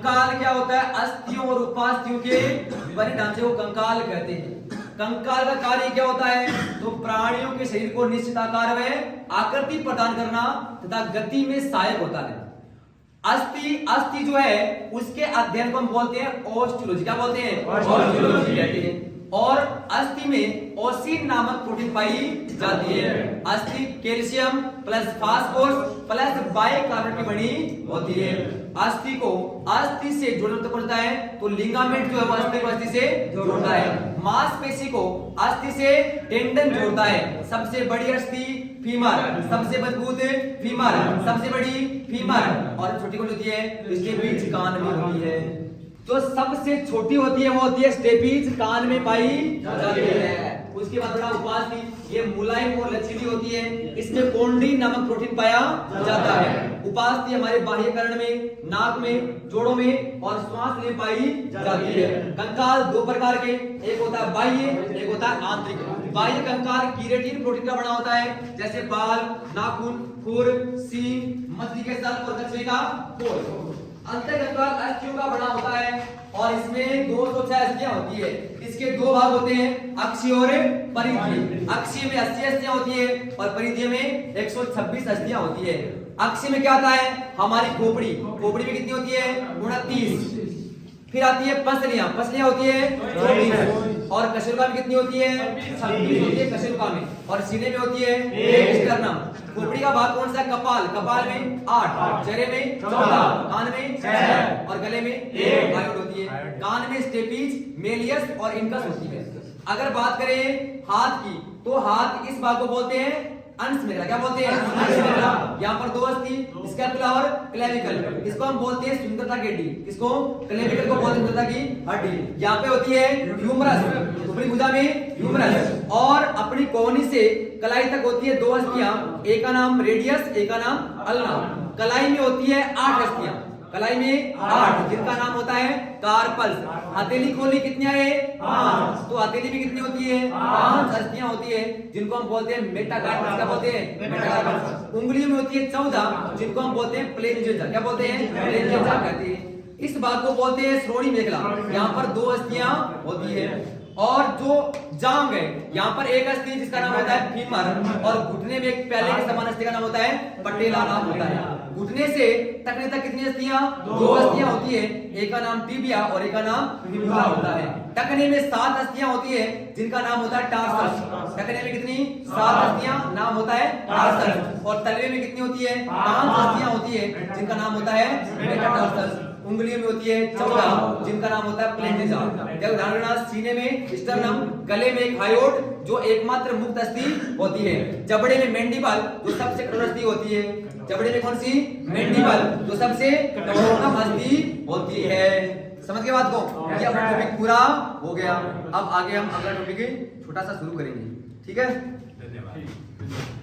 कंकाल क्या होता है? अस्थियों और उपास्थियों के बने ढांचे को कंकाल कहते हैं। कंकाल का कार्य क्या होता है? तो प्राणियों के शरीर को निश्चित आकार व आकृति प्रदान करना तथा गति में सहायक होता है। अस्थि जो है उसके अध्ययन को हम बोलते हैं ऑस्टियोलॉजी। क्या बोलते हैं? ऑस्टियोलॉजी कहते हैं। और अस्थि में ओसिन नामक प्रोटीन पाई जाती है। अस्थि calcium plus phosphorus plus bicarbonate की बनी होती है। अस्थि को अस्थि से जोड़ना पड़ता है तो लिगामेंट जो है वो अस्थि को अस्थि से जोड़ता है। मांसपेशी को अस्थि से टेंडन जोड़ता है। सबसे बड़ी अस्थि फीमर, सबसे मजबूत फीमर, सबसे बड़ी फीमर, और छोटी कौन होती है? इसके बीच कान में होती है। जो सबसे छोटी होती है वो होती है स्टेपीज, कान में पाई जाती है। उसके बाद बड़ा उपास्थि, ये मुलायम और लचीली होती है। इसमें कोंड्री नामक प्रोटीन पाया जाता है। उपास्थि हमारे बाह्यकर्ण में, नाक में, जोड़ों में और श्वास में पाई जाती है। कंकाल दो प्रकार के, एक होता है बाह्य, एक होता है आंतरिक। बाह्य कंकाल कीरेटिन प्रोटीन का बना होता है, जैसे बाल, नाखून, खुर, सींग, मछली के सर और कछुए का खोल। अंतःकंकाल अस्थियों का बना होता है और इसमें 206 अस्थियां होती है। इसके दो भाग होते हैं, अक्षीय और परिधीय। अक्षीय में 80 अस्थियां होती है और परिधीय में 126 अस्थियां होती है। अक्षीय में क्या आता है? हमारी खोपड़ी, खोपड़ी में कितनी होती है? 29। फिर आती है पसलियां, पसलियां होती है 24। और कशेरुका में कितनी होती है? 26 होती है कशेरुका में। और सीने में होती है स्टर्नम। खोपड़ी का भाग कौन सा? कपाल, कपाल में 8, चेहरे में 14, कान में 6 और गले में 1 हायोड होती है। कान में स्टेपीज, मेलियस और इनकस होती है। अगर बात करें हाथ की तो हाथ इस भाग को बोलते हैं अंश मेखला। क्या बोलते हैं? अंश मेखला। यहाँ पर दो अस्थि, स्कैपुला और क्लेविकल, इसको हम बोलते हैं सुंदरता की हड्डी। किसको? क्लेविकल को बोलते हैं सुंदरता की हड्डी। यहाँ पे होती है ह्यूमरस, ऊपरी भुजा में ह्यूमरस। और अपनी कोहनी से कलाई तक होती है दो अस्थियां, एक का नाम रेडियस, एक का नाम अल्ना। कलाई में होती है 8 अस्थियां, कलाई में 8, जिनका नाम होता है कार्पल्स। हथेली खोली कितनी है? 5। तो हथेली में कितनी होती है? 5 अस्थियां होती है, जिनको हम बोलते हैं मेटाकार्पल्स। क्या बोलते हैं? मेटाकार्पल्स। उंगलियों में होती है 14, जिनको हम बोलते हैं प्लेनिंजिया। क्या बोलते हैं? प्लेनिंजिया कहते हैं। इस भाग को बोलते हैं श्रोणी मेखला। यहाँ पर दो अस्थियां होती है। और जो जांग है, यहाँ पर एक अस्थि जिसका नाम होता है फीमर, और घुटने में एक पहले के समान अस्थि का नाम होता है पटेला नाम होता है। घुटने से टखने तक कितनी अस्थियां? 2 अस्थियां होती है, एक का नाम टिबिया और एक का नाम फिबुला होता है। टखने में 7 अस्थियां होती है, जिनका नाम होता है टार्सस। टखने में कितनी? 7 अस्थियां, नाम होता है टार्सस। और तलवे में कितनी होती है? 5 अस्थियां होती है, जिनका नाम होता है मेटाटार्सस। उंगलियों में होती है 14, जिनका नाम होता है प्लेनिजा। उदाहरण सीने में स्टर्नम, गले में एक हायोड जो एकमात्र मुक्त अस्थि होती है। जबड़े में मेंडिबल जो सबसे कठोर अस्थि होती है। जबड़े में कौन सी? मेंडिबल जो सबसे कठोर अस्थि होती है। समझ के बात को? ये अपना टॉपिक पूरा हो गया। अब आगे हम अगला टॉपिक छोटा सा शुरू करेंगे। ठीक है? धन्यवाद।